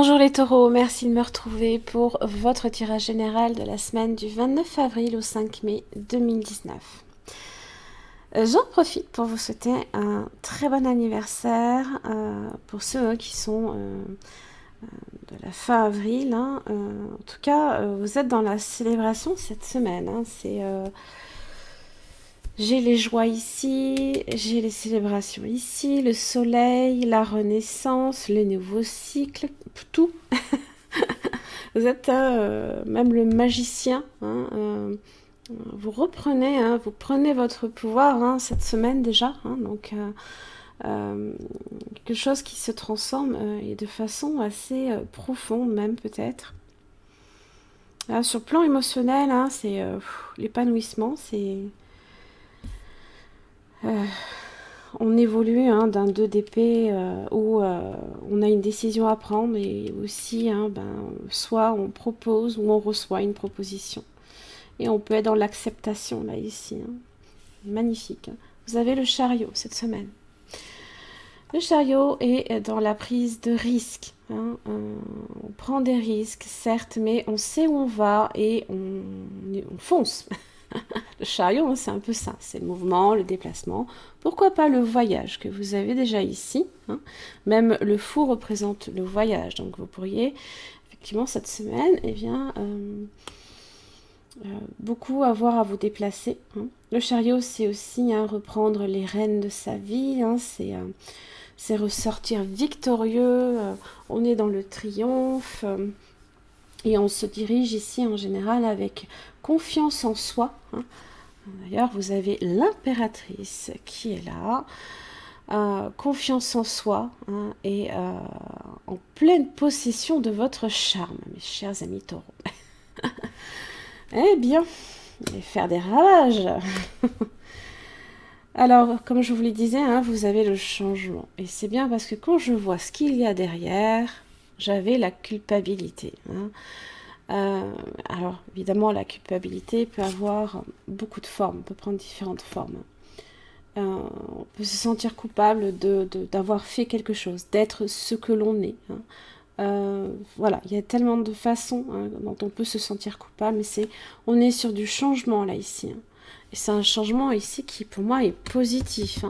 Bonjour les taureaux, merci de me retrouver pour votre tirage général de la semaine du 29 avril au 5 mai 2019. J'en profite pour vous souhaiter un très bon anniversaire pour ceux qui sont de la fin avril. En tout cas, vous êtes dans la célébration cette semaine. J'ai les joies ici, j'ai les célébrations ici, le soleil, la renaissance, le nouveau cycle, tout. Vous êtes même le magicien. Vous reprenez, vous prenez votre pouvoir cette semaine déjà. Donc quelque chose qui se transforme et de façon assez profonde même peut-être. Sur le plan émotionnel, c'est l'épanouissement, c'est on évolue d'un 2 d'épée où on a une décision à prendre et aussi soit on propose ou on reçoit une proposition. Et on peut être dans l'acceptation là ici. Magnifique. Vous avez le chariot cette semaine. Le chariot est dans la prise de risque. On prend des risques, certes, mais on sait où on va et on fonce. Le chariot, c'est un peu ça. C'est le mouvement, le déplacement. Pourquoi pas le voyage que vous avez déjà ici. Même le fou représente le voyage. Donc vous pourriez, effectivement, cette semaine, beaucoup avoir à vous déplacer. Le chariot, c'est aussi reprendre les rênes de sa vie. C'est ressortir victorieux. On est dans le triomphe. Et on se dirige ici en général avec confiance en soi. D'ailleurs, vous avez l'impératrice qui est là. Confiance en soi et en pleine possession de votre charme, mes chers amis taureaux. Eh bien, et faire des ravages. Alors, comme je vous le disais, vous avez le changement. Et c'est bien parce que quand je vois ce qu'il y a derrière, j'avais la culpabilité. Alors, évidemment, la culpabilité peut avoir beaucoup de formes, peut prendre différentes formes. On peut se sentir coupable d'avoir fait quelque chose, d'être ce que l'on est. Voilà, il y a tellement de façons dont on peut se sentir coupable, mais on est sur du changement là ici. Et c'est un changement ici qui pour moi est positif.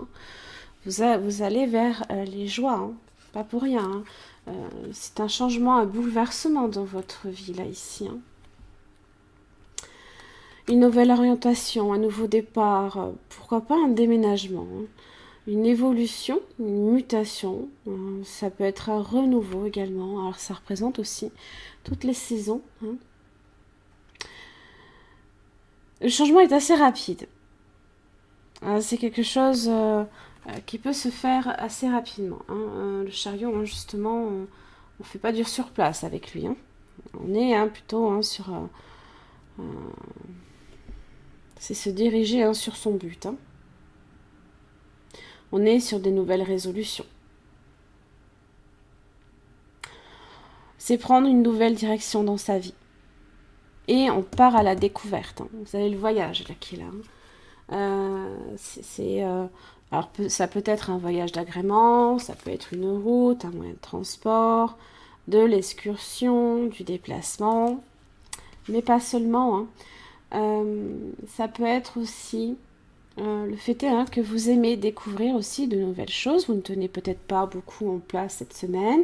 Vous allez vers les joies, pas pour rien. C'est un changement, un bouleversement dans votre vie là ici. Une nouvelle orientation, un nouveau départ, pourquoi pas un déménagement. Une évolution, une mutation, ça peut être un renouveau également. Alors ça représente aussi toutes les saisons. Le changement est assez rapide. C'est quelque chose qui peut se faire assez rapidement. Le chariot, justement, on ne fait pas dur sur place avec lui. On est plutôt sur... c'est se diriger sur son but. On est sur des nouvelles résolutions. C'est prendre une nouvelle direction dans sa vie. Et on part à la découverte. Vous avez le voyage là qui est là. Alors ça peut être un voyage d'agrément, ça peut être une route, un moyen de transport, de l'excursion, du déplacement, mais pas seulement. Ça peut être aussi le fait que vous aimez découvrir aussi de nouvelles choses. Vous ne tenez peut-être pas beaucoup en place cette semaine.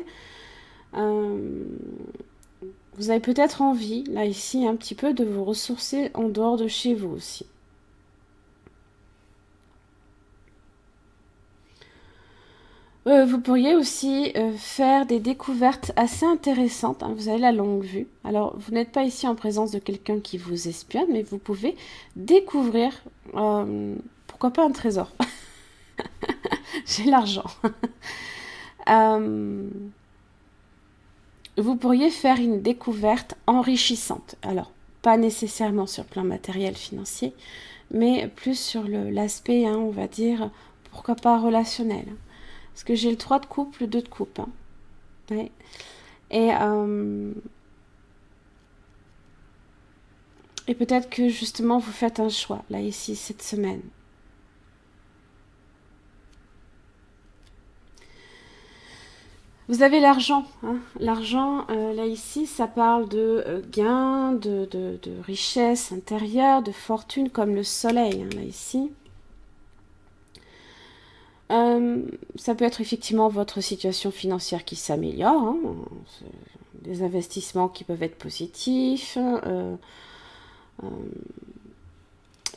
Vous avez peut-être envie, là ici, un petit peu de vous ressourcer en dehors de chez vous aussi. Vous pourriez aussi faire des découvertes assez intéressantes. Vous avez la longue vue. Alors, vous n'êtes pas ici en présence de quelqu'un qui vous espionne, mais vous pouvez découvrir, pourquoi pas un trésor. J'ai l'argent. Vous pourriez faire une découverte enrichissante. Alors, pas nécessairement sur le plan matériel, financier, mais plus sur l'aspect, on va dire, pourquoi pas relationnel. Parce que j'ai le 3 de coupe, le 2 de coupe. Ouais. Et peut-être que justement vous faites un choix, là ici, cette semaine. Vous avez l'argent. Hein. L'argent, là ici, ça parle de gain, de richesse intérieure, de fortune, comme le soleil, hein, là ici. Ça peut être effectivement votre situation financière qui s'améliore, hein, des investissements qui peuvent être positifs,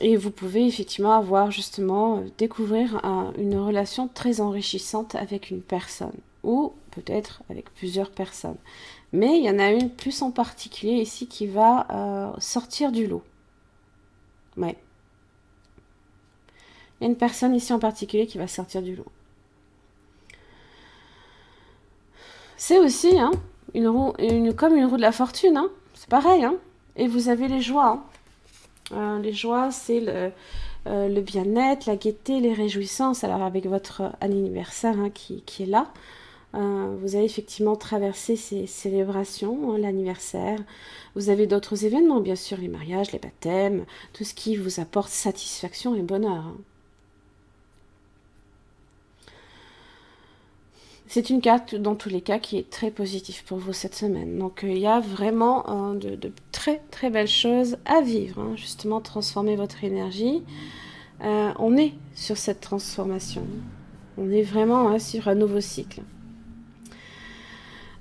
et vous pouvez effectivement avoir justement découvrir une relation très enrichissante avec une personne, ou peut-être avec plusieurs personnes. Mais il y en a une plus en particulier ici qui va sortir du lot. Ouais. Il y a une personne ici en particulier qui va sortir du lot. C'est aussi hein, comme une roue de la fortune. Hein. C'est pareil. Hein. Et vous avez les joies. Hein. Les joies, c'est le bien-être, la gaieté, les réjouissances. Alors avec votre anniversaire hein, qui est là, vous avez effectivement traversé ces célébrations, hein, l'anniversaire. Vous avez d'autres événements, bien sûr, les mariages, les baptêmes, tout ce qui vous apporte satisfaction et bonheur. Hein. C'est une carte, dans tous les cas, qui est très positive pour vous cette semaine. Donc, il y a vraiment de très, très belles choses à vivre. Hein. Justement, transformer votre énergie. On est sur cette transformation. On est vraiment hein, sur un nouveau cycle.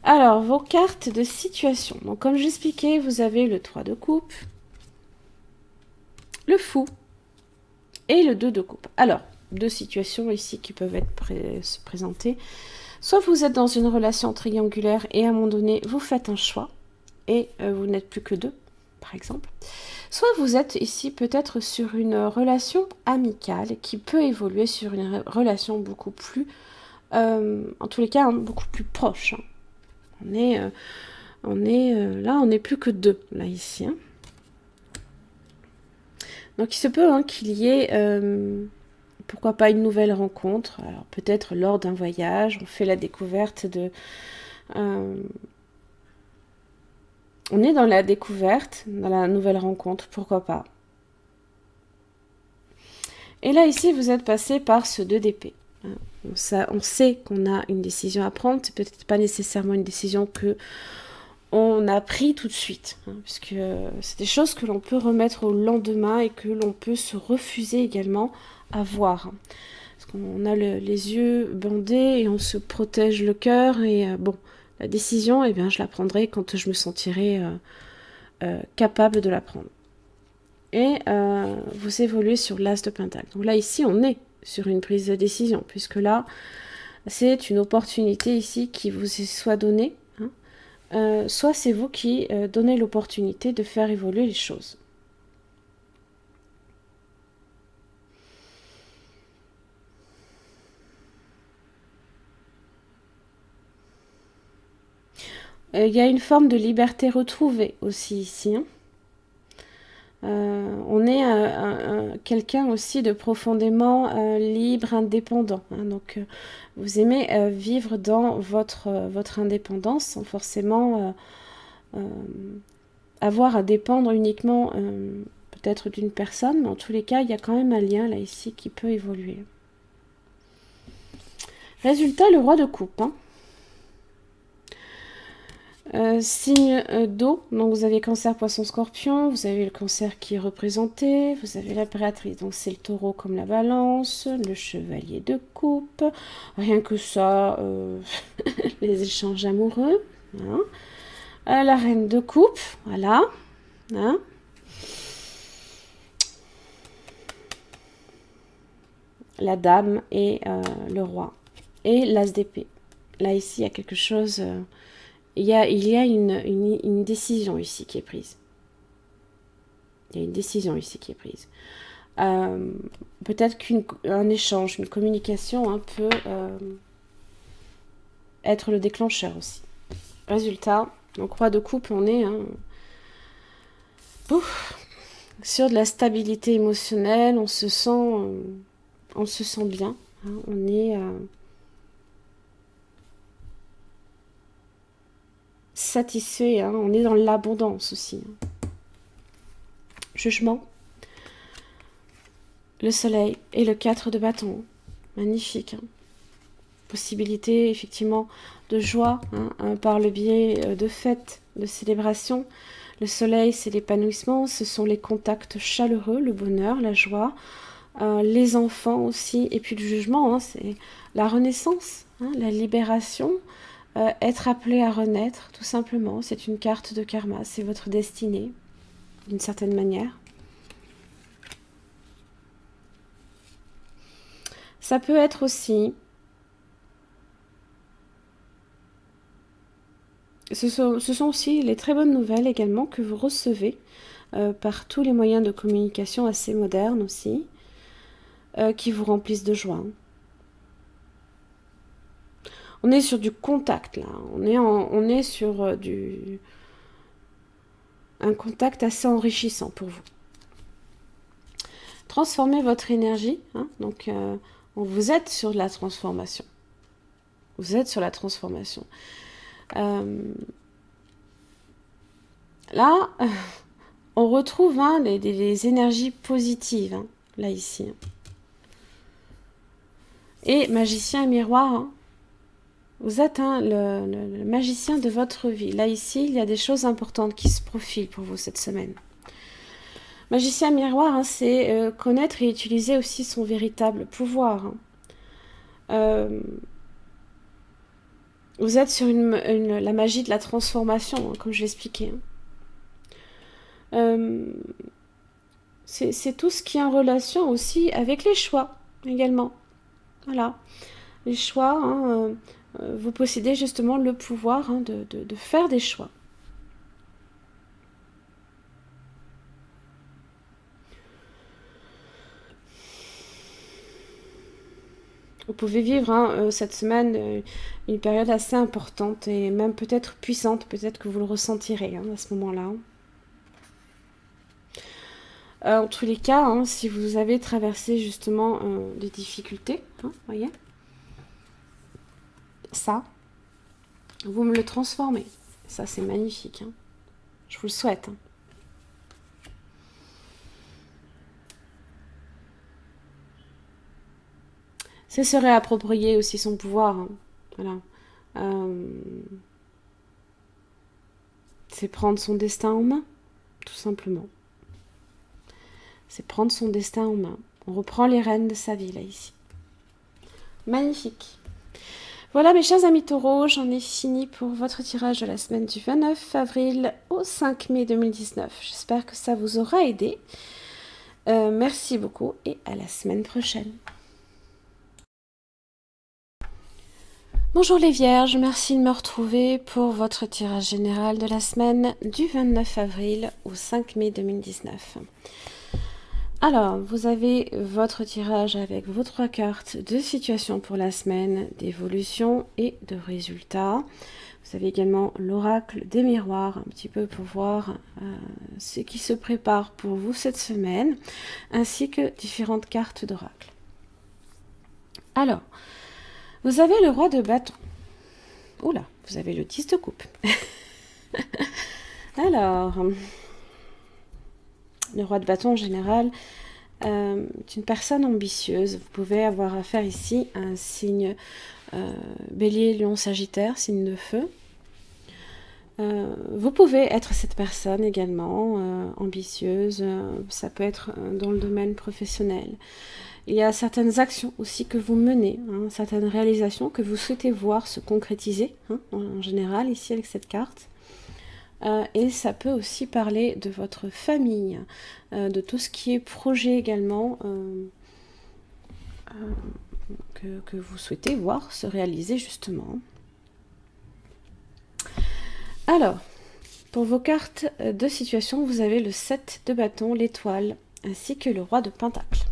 Alors, vos cartes de situation. Donc, comme j'expliquais, vous avez le 3 de coupe, le fou et le 2 de coupe. Alors, deux situations ici qui peuvent se présenter. Soit vous êtes dans une relation triangulaire et à un moment donné, vous faites un choix et vous n'êtes plus que deux, par exemple. Soit vous êtes ici peut-être sur une relation amicale qui peut évoluer sur une relation beaucoup plus, en tous les cas, hein, beaucoup plus proche. Hein. On n'est plus que deux, là, ici. Hein. Donc il se peut hein, qu'il y ait... pourquoi pas une nouvelle rencontre, alors peut-être lors d'un voyage, on fait la découverte de... on est dans la découverte, dans la nouvelle rencontre, pourquoi pas. Et là, ici, vous êtes passé par ce 2 d'épée. On sait qu'on a une décision à prendre, c'est peut-être pas nécessairement une décision que on a pris tout de suite, hein, puisque c'est des choses que l'on peut remettre au lendemain et que l'on peut se refuser également à voir. Parce qu'on a les yeux bandés et on se protège le cœur. Et bon, la décision, eh bien, je la prendrai quand je me sentirai capable de la prendre. Et vous évoluez sur l'as de Pentacle. Donc là, ici, on est sur une prise de décision, puisque là, c'est une opportunité ici qui vous est soit donnée, hein, soit c'est vous qui donnez l'opportunité de faire évoluer les choses. Il y a une forme de liberté retrouvée aussi ici. Hein. On est quelqu'un aussi de profondément libre, indépendant. Hein. Donc, vous aimez vivre dans votre indépendance sans forcément avoir à dépendre uniquement peut-être d'une personne. Mais en tous les cas, il y a quand même un lien là ici qui peut évoluer. Résultat, le roi de coupe. Hein. Signe d'eau, donc vous avez cancer, poisson, scorpion, vous avez le cancer qui est représenté, vous avez l'impératrice, donc c'est le taureau comme la balance, le chevalier de coupe, rien que ça, les échanges amoureux, hein. La reine de coupe, voilà, hein. La dame et le roi, et l'as d'épée. Là ici, il y a quelque chose... Il y a une décision ici qui est prise. Il y a une décision ici qui est prise. Peut-être qu'un échange, une communication hein, peut être le déclencheur aussi. Résultat, donc roi de coupe, on est hein, sur de la stabilité émotionnelle, on se sent bien. Hein, on est... satisfait, hein, on est dans l'abondance aussi. Jugement, le soleil et le 4 de bâton. Magnifique. Hein. possibilité effectivement de joie par le biais de fêtes, de célébrations. Le soleil, c'est l'épanouissement, ce sont les contacts chaleureux, le bonheur, la joie, les enfants aussi, et puis le jugement, c'est la renaissance, la libération, être appelé à renaître, tout simplement. C'est une carte de karma, c'est votre destinée, d'une certaine manière. Ça peut être aussi... Ce sont aussi les très bonnes nouvelles également que vous recevez par tous les moyens de communication assez modernes aussi, qui vous remplissent de joie. On est sur du contact là, on est sur un contact assez enrichissant pour vous. Transformez votre énergie, donc vous êtes sur la transformation. Vous êtes sur la transformation. Là, on retrouve les énergies positives, là ici. Et magicien et miroir, vous êtes le magicien de votre vie. Là ici, il y a des choses importantes qui se profilent pour vous cette semaine. Magicien miroir, c'est connaître et utiliser aussi son véritable pouvoir. Vous êtes sur la magie de la transformation, comme je l'expliquais. C'est tout ce qui est en relation aussi avec les choix, également. Voilà. Les choix, vous possédez justement le pouvoir de faire des choix. Vous pouvez vivre cette semaine une période assez importante et même peut-être puissante, peut-être que vous le ressentirez à ce moment-là. En tous les cas, si vous avez traversé justement des difficultés, voyez, ça, vous me le transformez. Ça, c'est magnifique. Je vous le souhaite. C'est se réapproprier aussi son pouvoir. Voilà. C'est prendre son destin en main, tout simplement. C'est prendre son destin en main. On reprend les rênes de sa vie, là, ici. Magnifique. Voilà, mes chers amis taureaux, j'en ai fini pour votre tirage de la semaine du 29 avril au 5 mai 2019. J'espère que ça vous aura aidé. Merci beaucoup et à la semaine prochaine. Bonjour les Vierges, merci de me retrouver pour votre tirage général de la semaine du 29 avril au 5 mai 2019. Alors, vous avez votre tirage avec vos 3 cartes de situation pour la semaine, d'évolution et de résultats. Vous avez également l'oracle des miroirs, un petit peu pour voir ce qui se prépare pour vous cette semaine, ainsi que différentes cartes d'oracle. Alors, vous avez le roi de bâton. Oula, vous avez le 10 de coupe. Alors, le roi de bâton en général est une personne ambitieuse. Vous pouvez avoir affaire ici à un signe bélier, lion, sagittaire, signe de feu. Vous pouvez être cette personne également, ambitieuse. Ça peut être dans le domaine professionnel. Il y a certaines actions aussi que vous menez, certaines réalisations que vous souhaitez voir se concrétiser, en général, ici avec cette carte. Et ça peut aussi parler de votre famille, de tout ce qui est projet également, que vous souhaitez voir se réaliser justement. Alors, pour vos cartes de situation, vous avez le 7 de bâton, l'étoile, ainsi que le roi de pentacle.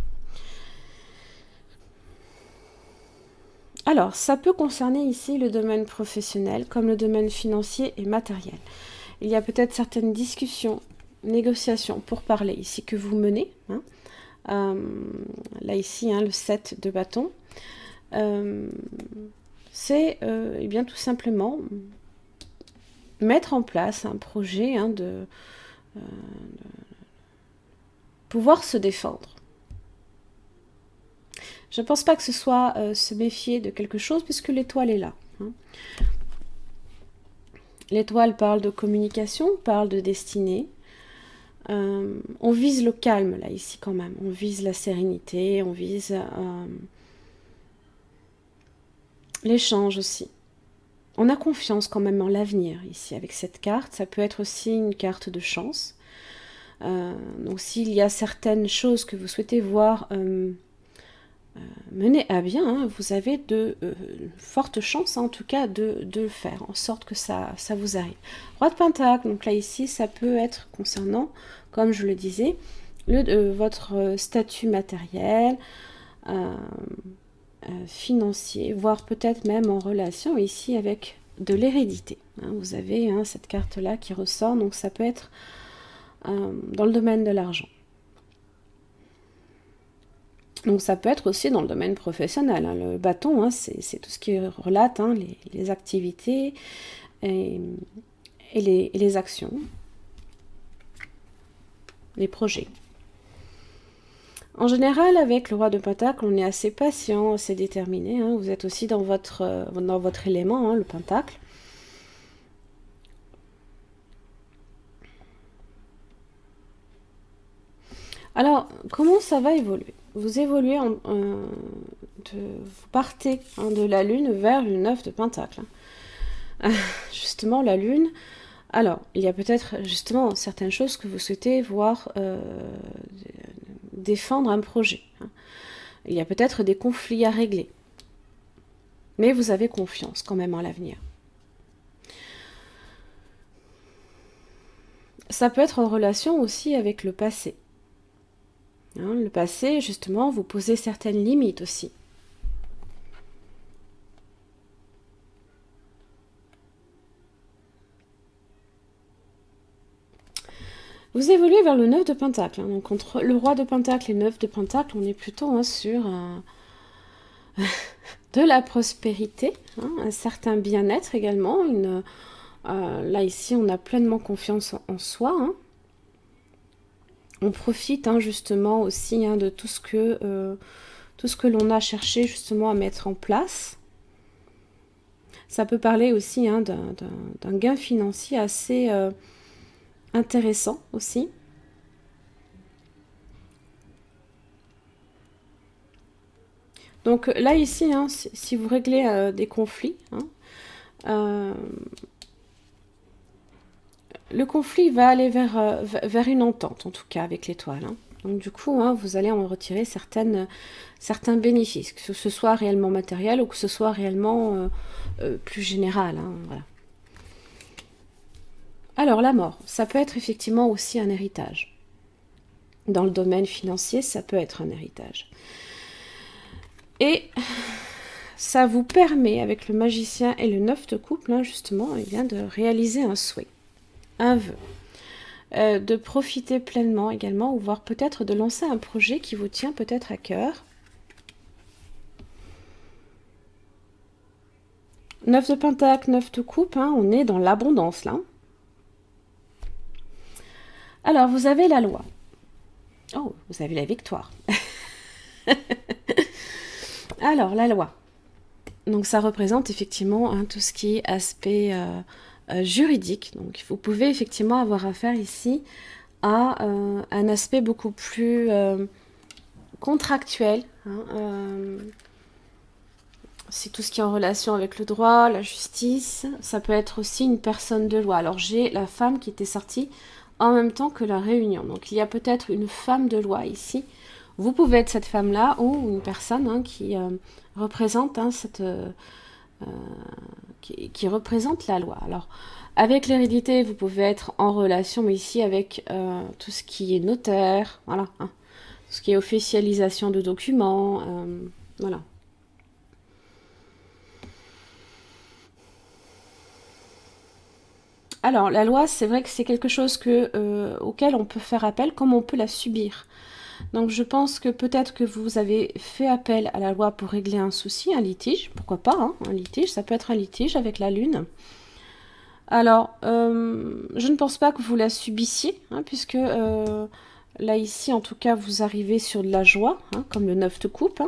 Alors, ça peut concerner ici le domaine professionnel comme le domaine financier et matériel. Il y a peut-être certaines discussions, négociations pour parler ici que vous menez. Là ici, le 7 de bâton. C'est eh bien tout simplement mettre en place un projet de pouvoir se défendre. Je ne pense pas que ce soit se méfier de quelque chose, puisque l'étoile est là. Hein. L'étoile parle de communication, parle de destinée. On vise le calme, là, ici, quand même. On vise la sérénité, on vise l'échange aussi. On a confiance quand même en l'avenir, ici, avec cette carte. Ça peut être aussi une carte de chance. Donc, s'il y a certaines choses que vous souhaitez voir mener à bien, hein, vous avez de fortes chances, en tout cas, de le faire, en sorte que ça vous arrive. Roi de Pentacle, donc là, ici, ça peut être concernant, comme je le disais, votre statut matériel, financier, voire peut-être même en relation ici avec de l'hérédité. Hein, vous avez cette carte-là qui ressort, donc ça peut être dans le domaine de l'argent. Donc ça peut être aussi dans le domaine professionnel. Hein. Le bâton, c'est tout ce qui relate les activités et les actions, les projets. En général, avec le roi de Pentacle, on est assez patient, assez déterminé. Hein. Vous êtes aussi dans votre élément, hein, le Pentacle. Alors, comment ça va évoluer? Vous évoluez, vous partez de la Lune vers le 9 de Pentacle. Justement, la Lune. Alors, il y a peut-être justement certaines choses que vous souhaitez voir défendre un projet. Hein. Il y a peut-être des conflits à régler. Mais vous avez confiance quand même en l'avenir. Ça peut être en relation aussi avec le passé. Hein, le passé, justement, vous posez certaines limites aussi. Vous évoluez vers le 9 de Pentacle. Hein, donc entre le roi de Pentacle et le 9 de Pentacle, on est plutôt sur de la prospérité, hein, un certain bien-être également. Là, ici, on a pleinement confiance en soi. Hein. On profite justement aussi de tout ce que l'on a cherché justement à mettre en place. Ça peut parler aussi d'un gain financier assez intéressant aussi. Donc là ici, si vous réglez des conflits, le conflit va aller vers une entente, en tout cas, avec l'étoile. Hein. Donc du coup, vous allez en retirer certains bénéfices, que ce soit réellement matériel ou que ce soit réellement plus général. Hein, voilà. Alors la mort, ça peut être effectivement aussi un héritage. Dans le domaine financier, ça peut être un héritage. Et ça vous permet, avec le magicien et le 9 de coupe, justement, de réaliser un souhait, un vœu. De profiter pleinement également, ou voire peut-être de lancer un projet qui vous tient peut-être à cœur. 9 de Pentacle, 9 de coupe, on est dans l'abondance là. Alors, vous avez la loi. Oh, vous avez la victoire. Alors, la loi. Donc, ça représente effectivement tout ce qui est aspect juridique. Donc, vous pouvez effectivement avoir affaire ici à un aspect beaucoup plus contractuel. C'est tout ce qui est en relation avec le droit, la justice. Ça peut être aussi une personne de loi. Alors, j'ai la femme qui était sortie en même temps que la réunion. Donc, il y a peut-être une femme de loi ici. Vous pouvez être cette femme-là ou une personne qui représente qui représente la loi. Alors, avec l'hérédité, vous pouvez être en relation ici avec tout ce qui est notaire, voilà, tout ce qui est officialisation de documents, voilà. Alors, la loi, c'est vrai que c'est quelque chose auquel on peut faire appel comme on peut la subir. Donc, je pense que peut-être que vous avez fait appel à la loi pour régler un souci, un litige. Pourquoi pas, un litige, ça peut être un litige avec la lune. Alors, je ne pense pas que vous la subissiez, puisque là, ici, en tout cas, vous arrivez sur de la joie, comme le 9 de coupe.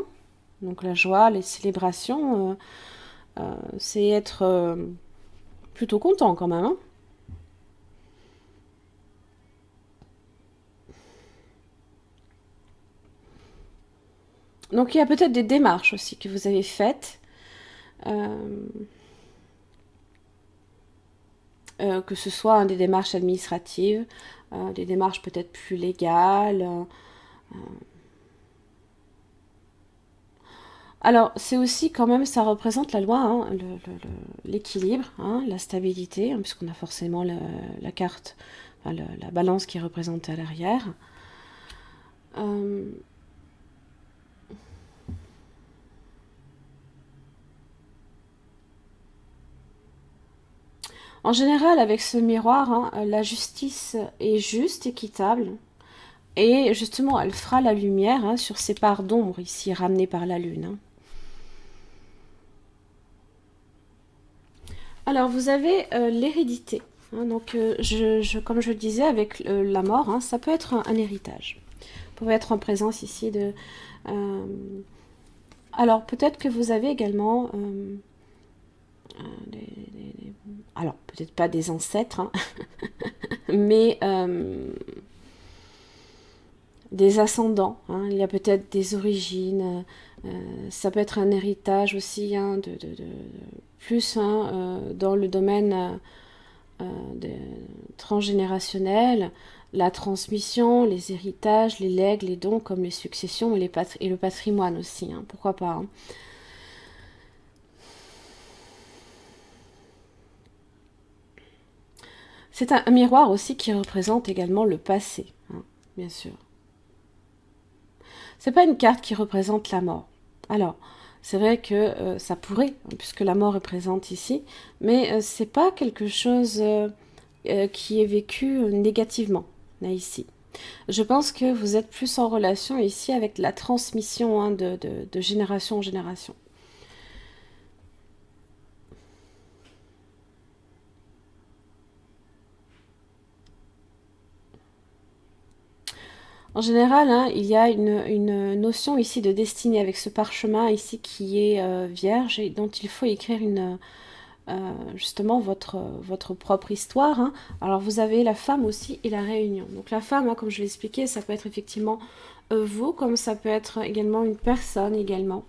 Donc la joie, les célébrations, c'est être plutôt content quand même, hein. Donc il y a peut-être des démarches aussi que vous avez faites, euh, que ce soit des démarches administratives, des démarches peut-être plus légales. Alors c'est aussi quand même, ça représente la loi, hein, l'équilibre, hein, la stabilité, hein, puisqu'on a forcément la carte, enfin, la balance qui est représentée à l'arrière. Euh, En général, avec ce miroir, hein, la justice est juste, équitable, et justement, elle fera la lumière, hein, sur ces parts d'ombre ici ramenées par la lune, hein. Alors, vous avez l'hérédité, hein, donc, comme je le disais, avec la mort, hein, ça peut être un héritage. Vous pouvez être en présence ici de... euh, alors, peut-être que vous avez également... alors, peut-être pas des ancêtres, hein, mais des ascendants, hein. Il y a peut-être des origines, ça peut être un héritage aussi, hein, plus, hein, dans le domaine transgénérationnel, la transmission, les héritages, les legs, les dons, comme les successions et le patrimoine aussi, hein, pourquoi pas, hein. C'est un miroir aussi qui représente également le passé, hein, bien sûr. C'est pas une carte qui représente la mort. Alors, c'est vrai que ça pourrait, puisque la mort est présente ici, mais c'est pas quelque chose qui est vécu négativement, là, ici. Je pense que vous êtes plus en relation ici avec la transmission, hein, de génération en génération. En général, hein, il y a une notion ici de destinée avec ce parchemin ici qui est vierge et dont il faut écrire justement votre propre histoire, hein. Alors vous avez la femme aussi et la réunion. Donc la femme, hein, comme je l'ai expliqué, ça peut être effectivement vous, comme ça peut être également une personne également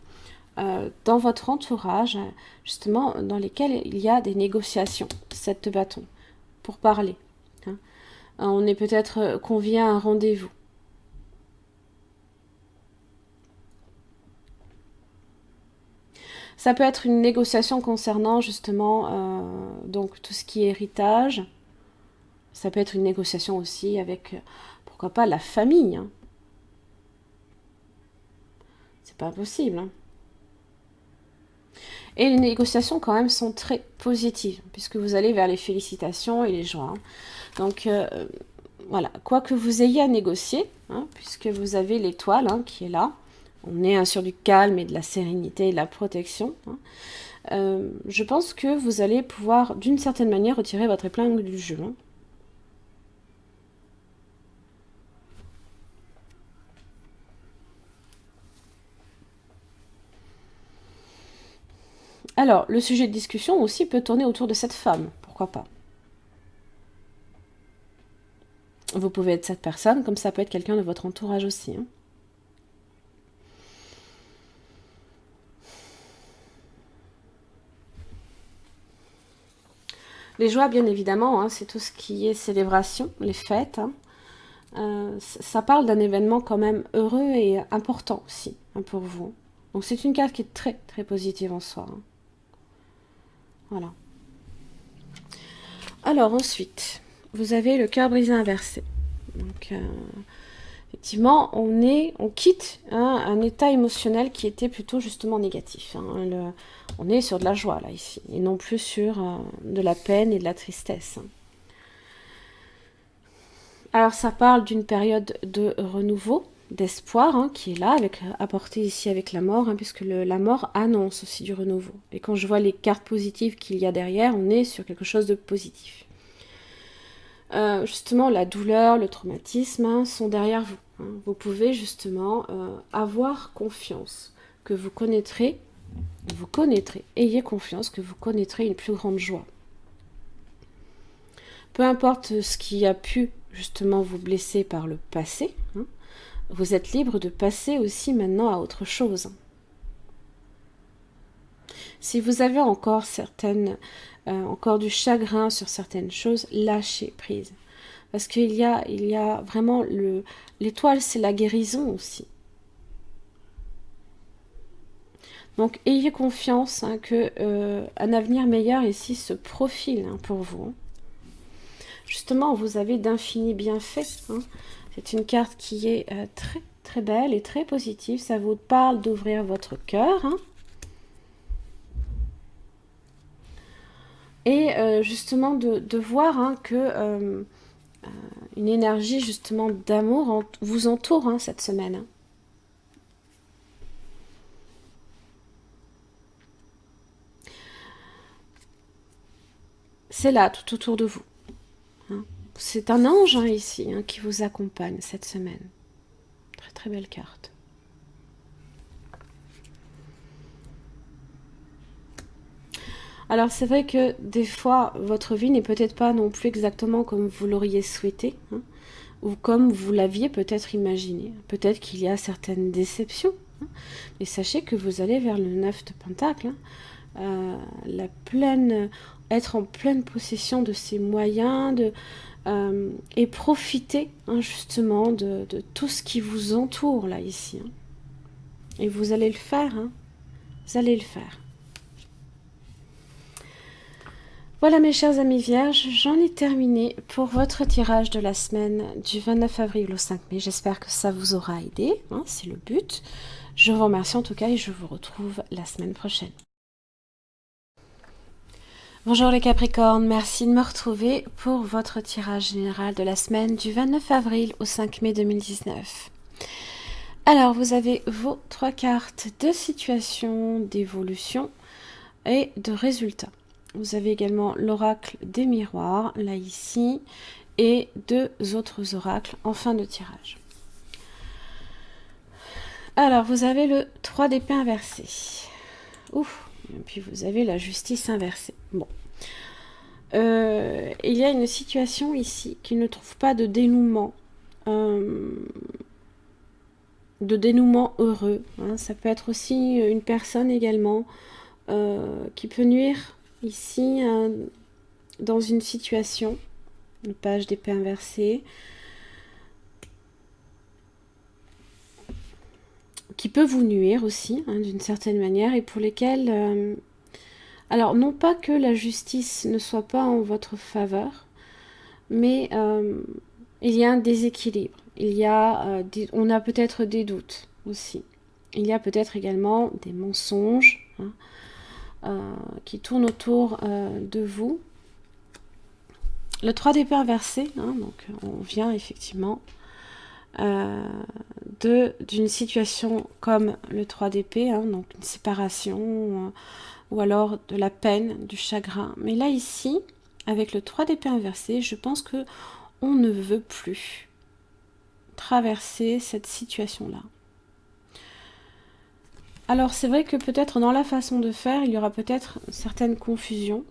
dans votre entourage, justement dans lesquels il y a des négociations, sept bâtons, pour parler, hein. On est peut-être convié à un rendez-vous. Ça peut être une négociation concernant justement donc tout ce qui est héritage. Ça peut être une négociation aussi avec, pourquoi pas, la famille, hein. C'est pas impossible, hein. Et les négociations quand même sont très positives, puisque vous allez vers les félicitations et les joies, hein. Donc voilà, quoi que vous ayez à négocier, hein, puisque vous avez l'étoile, hein, qui est là, on est, hein, sur du calme et de la sérénité et de la protection, hein. Je pense que vous allez pouvoir d'une certaine manière retirer votre épingle du jeu, hein. Alors, le sujet de discussion aussi peut tourner autour de cette femme, pourquoi pas. Vous pouvez être cette personne, comme ça peut être quelqu'un de votre entourage aussi, hein. Les joies, bien évidemment, hein, c'est tout ce qui est célébration, les fêtes, hein. Ça parle d'un événement quand même heureux et important aussi, hein, pour vous. Donc c'est une carte qui est très très positive en soi, hein. Voilà. Alors ensuite, vous avez le cœur brisé inversé. Donc effectivement, on quitte, hein, un état émotionnel qui était plutôt justement négatif, hein. On est sur de la joie là ici, et non plus sur de la peine et de la tristesse, hein. Alors ça parle d'une période de renouveau, d'espoir, hein, qui est là, apporté ici avec la mort, hein, puisque la mort annonce aussi du renouveau. Et quand je vois les cartes positives qu'il y a derrière, on est sur quelque chose de positif. Justement, la douleur, le traumatisme, hein, sont derrière vous, hein. Vous pouvez justement avoir confiance. que vous connaîtrez, ayez confiance que vous connaîtrez une plus grande joie. Peu importe ce qui a pu justement vous blesser par le passé, hein, vous êtes libre de passer aussi maintenant à autre chose. Si vous avez encore encore du chagrin sur certaines choses, lâchez prise. Parce qu'il y a vraiment l'étoile, c'est la guérison aussi. Donc ayez confiance hein, que un avenir meilleur ici se profile hein, pour vous. Justement, vous avez d'infinis bienfaits. Hein. C'est une carte qui est très très belle et très positive. Ça vous parle d'ouvrir votre cœur. Hein. Et justement de voir hein, que une énergie justement d'amour vous entoure hein, cette semaine. Hein. C'est là, tout autour de vous. Hein. C'est un ange hein, ici hein, qui vous accompagne cette semaine. Très très belle carte. Alors c'est vrai que des fois, votre vie n'est peut-être pas non plus exactement comme vous l'auriez souhaité, hein, ou comme vous l'aviez peut-être imaginé. Peut-être qu'il y a certaines déceptions, hein, mais sachez que vous allez vers le 9 de Pentacle, hein, être en pleine possession de ses moyens, et profiter hein, justement de tout ce qui vous entoure là ici. Hein. Et vous allez le faire, hein, vous allez le faire. Voilà mes chers amis vierges, j'en ai terminé pour votre tirage de la semaine du 29 avril au 5 mai. J'espère que ça vous aura aidé, hein, c'est le but. Je vous remercie en tout cas et je vous retrouve la semaine prochaine. Bonjour les Capricornes, merci de me retrouver pour votre tirage général de la semaine du 29 avril au 5 mai 2019. Alors vous avez vos 3 cartes de situation, d'évolution et de résultats. Vous avez également l'oracle des miroirs, là ici, et 2 autres oracles en fin de tirage. Alors, vous avez le 3 d'épée inversé. Ouf, et puis vous avez la justice inversée. Bon. Il y a une situation ici qui ne trouve pas de dénouement. Heureux. Hein. Ça peut être aussi une personne également qui peut nuire ici dans une situation, une page d'épée inversée, qui peut vous nuire aussi hein, d'une certaine manière et pour lesquelles alors non pas que la justice ne soit pas en votre faveur, mais il y a un déséquilibre, on a peut-être des doutes aussi, il y a peut-être également des mensonges hein, qui tournent autour de vous. Le 3 d'épée inversé, hein, donc on vient effectivement d'une situation comme le 3 d'épée, hein, donc une séparation ou alors de la peine, du chagrin. Mais là ici, avec le 3 d'épée inversé, je pense que on ne veut plus traverser cette situation-là. Alors c'est vrai que peut-être dans la façon de faire, il y aura peut-être certaines confusions.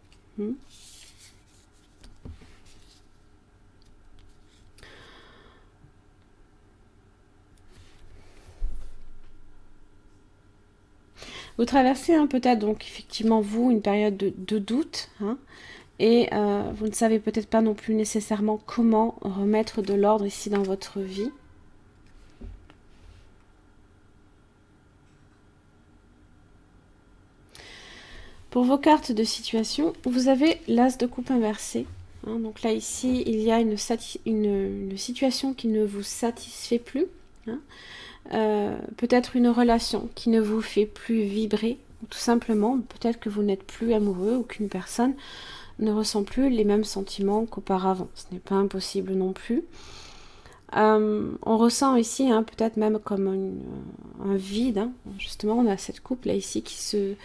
Vous traversez hein, peut-être donc effectivement vous une période de doute hein, et vous ne savez peut-être pas non plus nécessairement comment remettre de l'ordre ici dans votre vie. Pour vos cartes de situation, vous avez l'as de coupe inversé. Hein, donc là ici, il y a une situation qui ne vous satisfait plus. Hein. Peut-être une relation qui ne vous fait plus vibrer, tout simplement, peut-être que vous n'êtes plus amoureux ou qu'une personne ne ressent plus les mêmes sentiments qu'auparavant. Ce n'est pas impossible non plus. On ressent ici hein, peut-être même comme un vide. Hein. Justement, on a cette coupe là ici qui se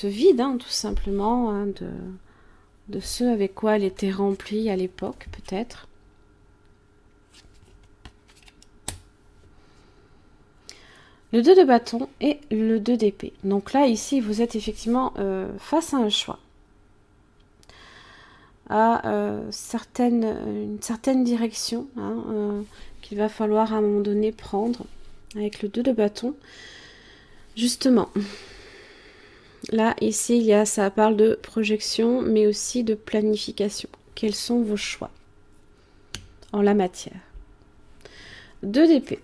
vide, hein, tout simplement, hein, de ce avec quoi elle était remplie à l'époque, peut-être. Le 2 de bâton et le 2 d'épée. Donc là, ici, vous êtes effectivement face à un choix. À une certaine direction qu'il va falloir à un moment donné prendre avec le 2 de bâton. Justement, là, ici, ça parle de projection, mais aussi de planification. Quels sont vos choix en la matière? 2 d'épée.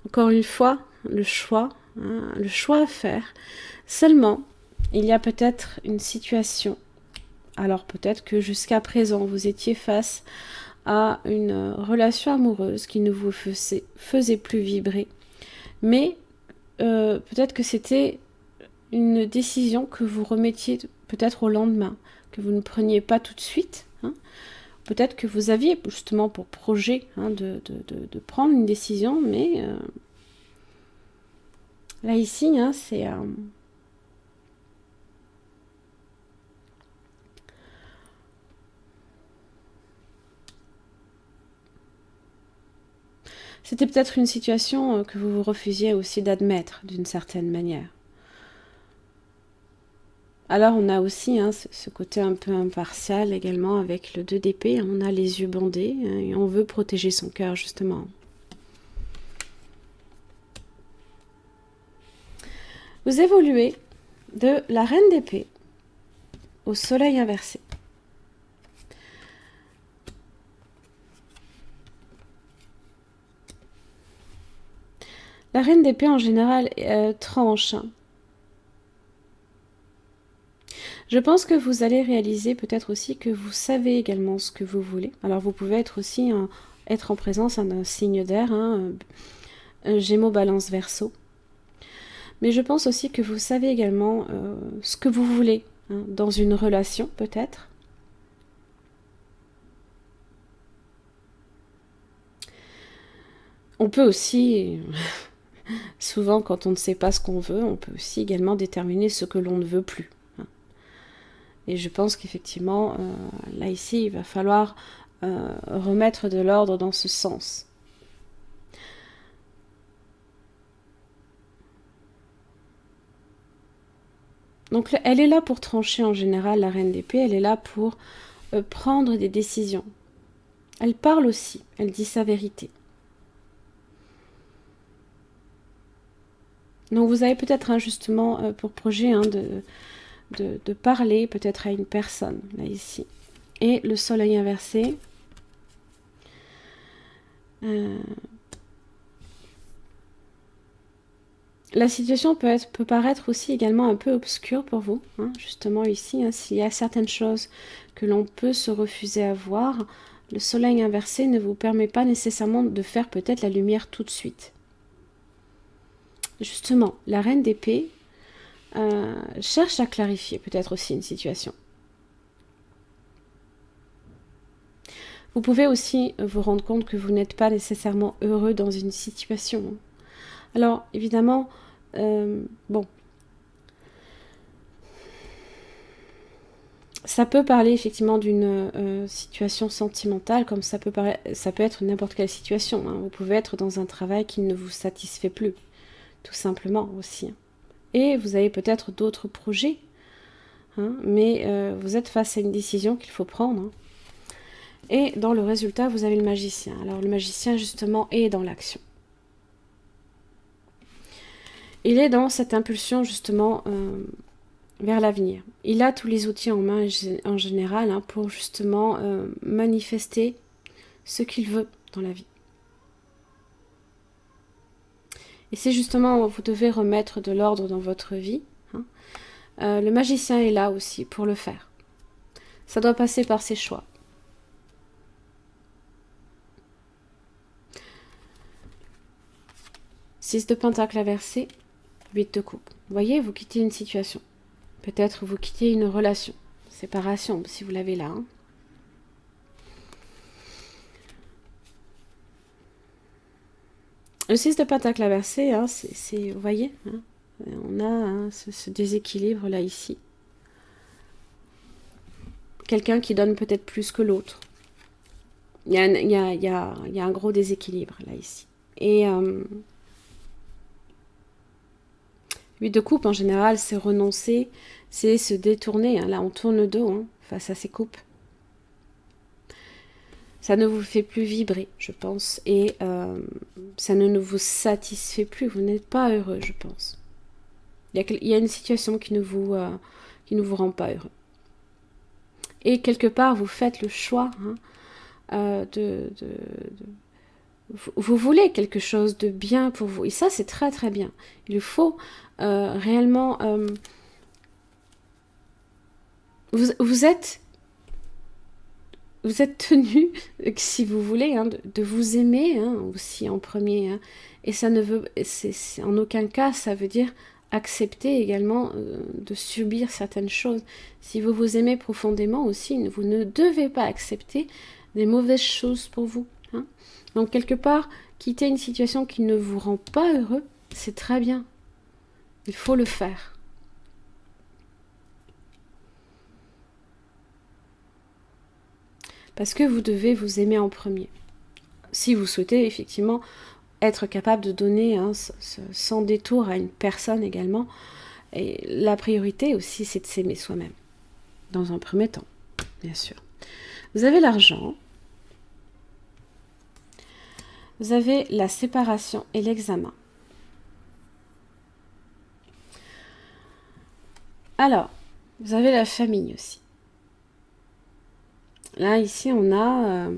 Encore une fois, le choix à faire. Seulement, il y a peut-être une situation. Alors peut-être que jusqu'à présent, vous étiez face à une relation amoureuse qui ne vous faisait plus vibrer. Mais peut-être que c'était une décision que vous remettiez peut-être au lendemain, que vous ne preniez pas tout de suite. Peut-être que vous aviez justement pour projet de prendre une décision, mais là ici, c'est... C'était peut-être une situation que vous vous refusiez aussi d'admettre d'une certaine manière. Alors on a aussi ce côté un peu impartial également avec le 2 d'épée. On a les yeux bandés et on veut protéger son cœur justement. Vous évoluez de la reine d'épée au soleil inversé. La reine d'épée en général tranche. Je pense que vous allez réaliser peut-être aussi que vous savez également ce que vous voulez. Alors vous pouvez être aussi être en présence d'un signe d'air, Gémeaux, Balance, Verseau. Mais je pense aussi que vous savez également ce que vous voulez dans une relation peut-être. On peut aussi, souvent quand on ne sait pas ce qu'on veut, on peut aussi également déterminer ce que l'on ne veut plus. Et je pense qu'effectivement, là ici, il va falloir remettre de l'ordre dans ce sens. Donc elle est là pour trancher en général, la reine d'épée, elle est là pour prendre des décisions. Elle parle aussi, elle dit sa vérité. Donc vous avez peut-être justement pour projet de parler peut-être à une personne, là ici. Et le soleil inversé. La situation peut paraître aussi également un peu obscure pour vous, justement ici, s'il y a certaines choses que l'on peut se refuser à voir, le soleil inversé ne vous permet pas nécessairement de faire peut-être la lumière tout de suite. Justement, la reine d'épée cherche à clarifier peut-être aussi une situation. Vous pouvez aussi vous rendre compte que vous n'êtes pas nécessairement heureux dans une situation. Alors, évidemment, bon, ça peut parler effectivement d'une situation sentimentale, comme ça peut être n'importe quelle situation. Vous pouvez être dans un travail qui ne vous satisfait plus, tout simplement aussi. Et vous avez peut-être d'autres projets, mais vous êtes face à une décision qu'il faut prendre. Et dans le résultat, vous avez le magicien. Alors le magicien, justement, est dans l'action. Il est dans cette impulsion, justement, vers l'avenir. Il a tous les outils en main, en général, pour, justement, manifester ce qu'il veut dans la vie. Et c'est justement, vous devez remettre de l'ordre dans votre vie. Le magicien est là aussi pour le faire. Ça doit passer par ses choix. Six de pentacle inversé, 8 de coupe. Vous voyez, vous quittez une situation. Peut-être vous quittez une relation. Séparation, si vous l'avez là. Le 6 de pentacle inversé, vous voyez, on a ce déséquilibre là ici. Quelqu'un qui donne peut-être plus que l'autre. Il y a un gros déséquilibre là ici. Et 8 de coupe, en général, c'est renoncer, c'est se détourner. Hein. Là, on tourne le dos hein, face à ces coupes. Ça ne vous fait plus vibrer, je pense, et ça ne vous satisfait plus. Vous n'êtes pas heureux, je pense. Il y a une situation qui ne vous rend pas heureux. Et quelque part, vous faites le choix hein, vous voulez quelque chose de bien pour vous. Et ça, c'est très très bien. Il faut réellement... vous êtes tenu, si vous voulez, hein, de vous aimer hein, aussi en premier. Hein. Et ça ne veut... c'est en aucun cas, ça veut dire accepter également de subir certaines choses. Si vous vous aimez profondément aussi, vous ne devez pas accepter des mauvaises choses pour vous. Hein. Donc quelque part, quitter une situation qui ne vous rend pas heureux, c'est très bien. Il faut le faire. Parce que vous devez vous aimer en premier. Si vous souhaitez effectivement être capable de donner hein, sans détour à une personne également, et la priorité aussi, c'est de s'aimer soi-même. Dans un premier temps, bien sûr. Vous avez l'argent. Vous avez la séparation et l'examen. Alors, vous avez la famille aussi. Là, ici, on a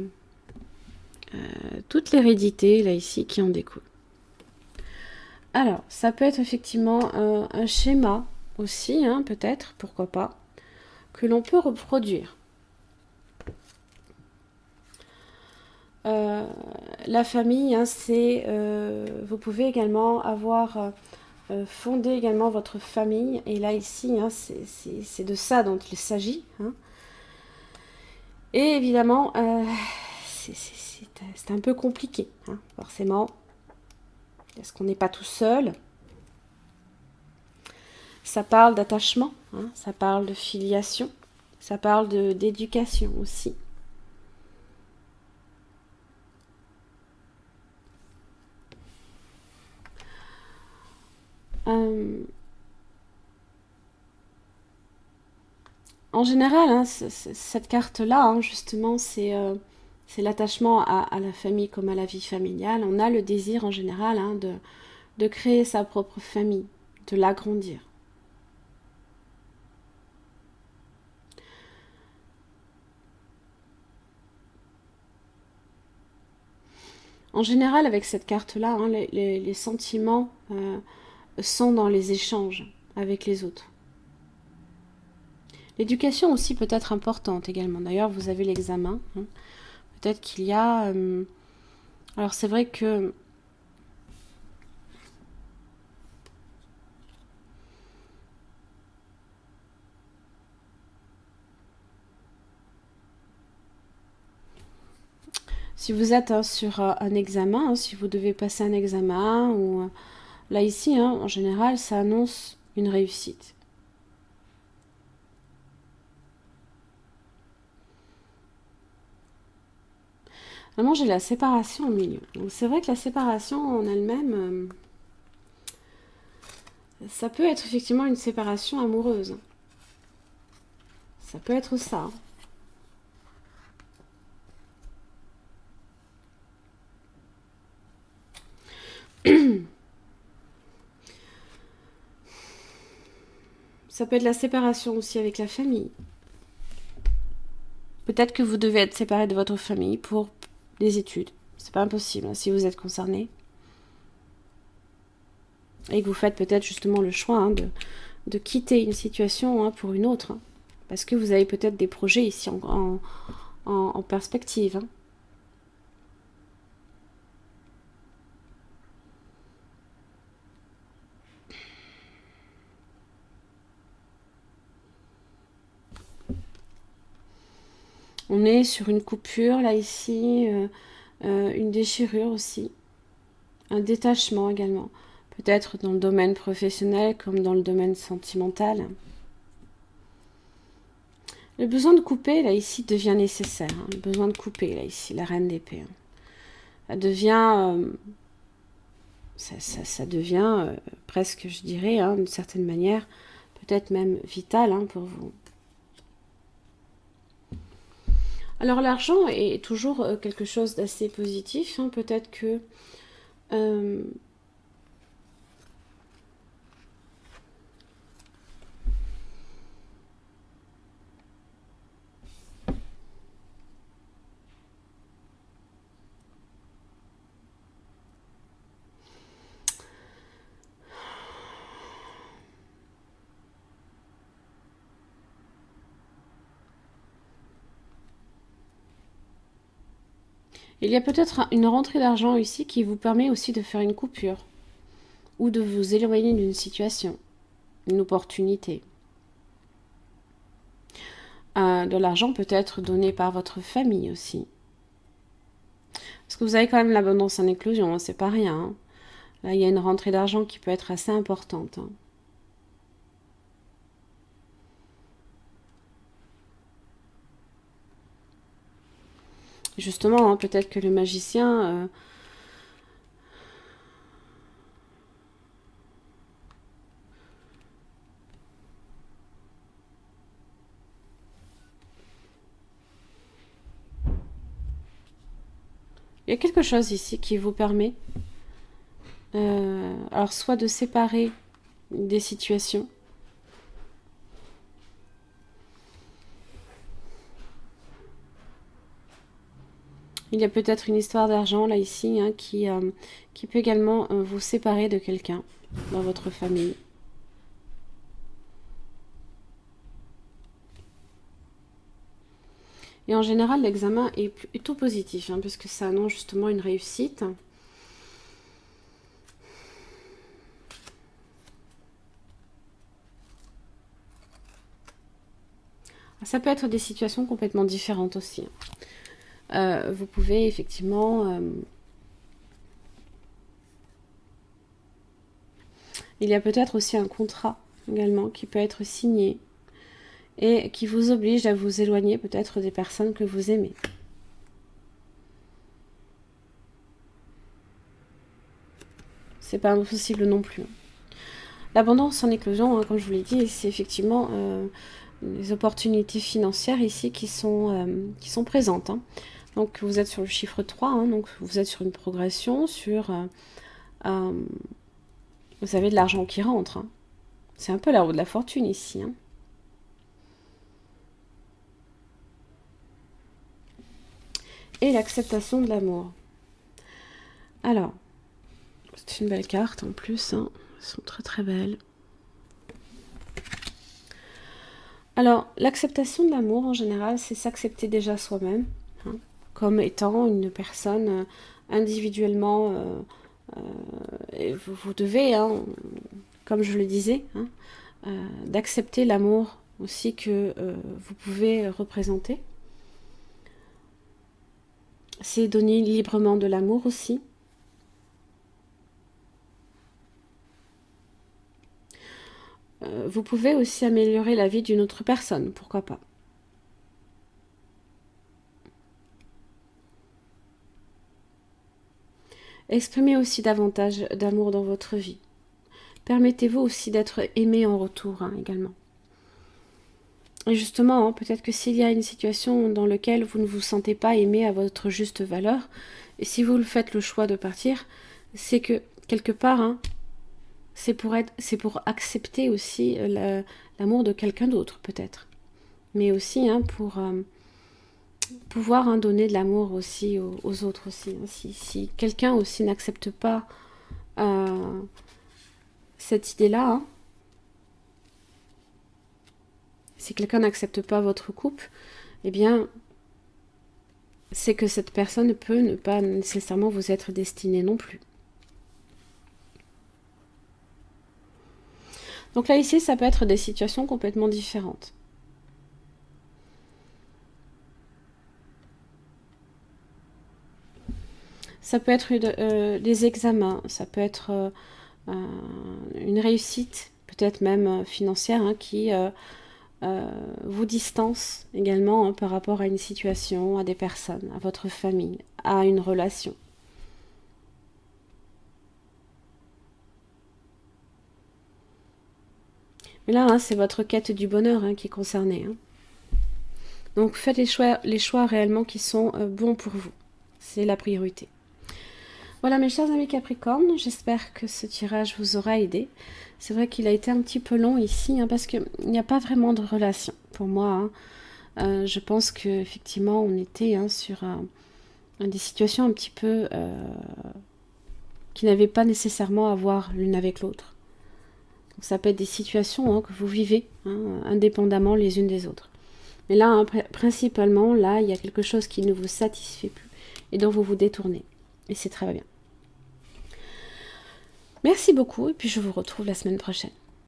toute l'hérédité, là, ici, qui en découle. Alors, ça peut être effectivement un schéma aussi, hein, peut-être, pourquoi pas, que l'on peut reproduire. La famille, hein, c'est... vous pouvez également avoir... fondé également votre famille. Et là, ici, hein, c'est de ça dont il s'agit. Hein. Et évidemment, c'est un peu compliqué, hein, forcément. Parce qu'on n'est pas tout seul. Ça parle d'attachement, hein, ça parle de filiation, ça parle d'éducation aussi. En général, hein, cette carte-là, hein, justement, c'est l'attachement à la famille comme à la vie familiale. On a le désir en général hein, de créer sa propre famille, de l'agrandir. En général, avec cette carte-là, hein, les sentiments sont dans les échanges avec les autres. L'éducation aussi peut être importante également. D'ailleurs, vous avez l'examen. Hein. Peut-être qu'il y a... alors, c'est vrai que... si vous êtes hein, sur un examen, hein, si vous devez passer un examen, ou là ici, hein, en général, ça annonce une réussite. Vraiment, j'ai la séparation au milieu. Donc c'est vrai que la séparation en elle-même, ça peut être effectivement une séparation amoureuse. Ça peut être ça. Ça peut être la séparation aussi avec la famille. Peut-être que vous devez être séparé de votre famille pour des études. C'est pas impossible hein, si vous êtes concerné. Et que vous faites peut-être justement le choix hein, de quitter une situation hein, pour une autre. Hein, parce que vous avez peut-être des projets ici en perspective. Hein. On est sur une coupure, là, ici, une déchirure aussi, un détachement également, peut-être dans le domaine professionnel comme dans le domaine sentimental. Le besoin de couper, là, ici, devient nécessaire. Hein. Le besoin de couper, là, ici, la reine d'épée. Hein. Elle devient ça devient presque, je dirais, hein, d'une certaine manière, peut-être même vital hein, pour vous. Alors l'argent est toujours quelque chose d'assez positif, hein. Peut-être que il y a peut-être une rentrée d'argent ici qui vous permet aussi de faire une coupure ou de vous éloigner d'une situation, une opportunité. De l'argent peut être donné par votre famille aussi. Parce que vous avez quand même l'abondance en éclosion, hein, c'est pas rien. Hein. Là, il y a une rentrée d'argent qui peut être assez importante. Hein. Justement, hein, peut-être que le magicien... il y a quelque chose ici qui vous permet, alors soit de séparer des situations, il y a peut-être une histoire d'argent là ici hein, qui peut également vous séparer de quelqu'un dans votre famille. Et en général, l'examen est plutôt positif, hein, puisque ça annonce justement une réussite. Ça peut être des situations complètement différentes aussi. Vous pouvez effectivement... il y a peut-être aussi un contrat également qui peut être signé et qui vous oblige à vous éloigner peut-être des personnes que vous aimez. C'est pas impossible non plus. L'abondance en éclosion, hein, comme je vous l'ai dit, c'est effectivement des opportunités financières ici qui sont présentes. Hein. Donc vous êtes sur le chiffre 3, hein, donc vous êtes sur une progression, sur... vous avez de l'argent qui rentre. Hein. C'est un peu la roue de la fortune ici. Hein. Et l'acceptation de l'amour. Alors, c'est une belle carte en plus. Hein. Elles sont très très belles. Alors, l'acceptation de l'amour, en général, c'est s'accepter déjà soi-même, hein, comme étant une personne individuellement. Et vous devez, hein, comme je le disais, hein, d'accepter l'amour aussi que vous pouvez représenter. C'est donner librement de l'amour aussi. Vous pouvez aussi améliorer la vie d'une autre personne, pourquoi pas. Exprimez aussi davantage d'amour dans votre vie. Permettez-vous aussi d'être aimé en retour hein, également. Et justement, hein, peut-être que s'il y a une situation dans laquelle vous ne vous sentez pas aimé à votre juste valeur, et si vous faites le choix de partir, c'est que quelque part, hein, c'est pour accepter aussi l'amour de quelqu'un d'autre peut-être. Mais aussi hein, pour pouvoir hein, donner de l'amour aussi aux autres aussi. Hein. Si quelqu'un aussi n'accepte pas cette idée-là, hein, si quelqu'un n'accepte pas votre couple, eh bien, c'est que cette personne peut ne pas nécessairement vous être destinée non plus. Donc là, ici, ça peut être des situations complètement différentes. Ça peut être des examens, ça peut être une réussite, peut-être même financière, hein, qui vous distance également hein, par rapport à une situation, à des personnes, à votre famille, à une relation. Et là, hein, c'est votre quête du bonheur hein, qui est concernée. Hein. Donc faites les choix réellement qui sont bons pour vous. C'est la priorité. Voilà mes chers amis Capricorne, j'espère que ce tirage vous aura aidé. C'est vrai qu'il a été un petit peu long ici, hein, parce qu'il n'y a pas vraiment de relation pour moi. Hein. Je pense qu'effectivement on était hein, sur des situations un petit peu qui n'avaient pas nécessairement à voir l'une avec l'autre. Donc ça peut être des situations hein, que vous vivez hein, indépendamment les unes des autres. Mais là, hein, principalement, là, il y a quelque chose qui ne vous satisfait plus et dont vous vous détournez. Et c'est très bien. Merci beaucoup et puis je vous retrouve la semaine prochaine.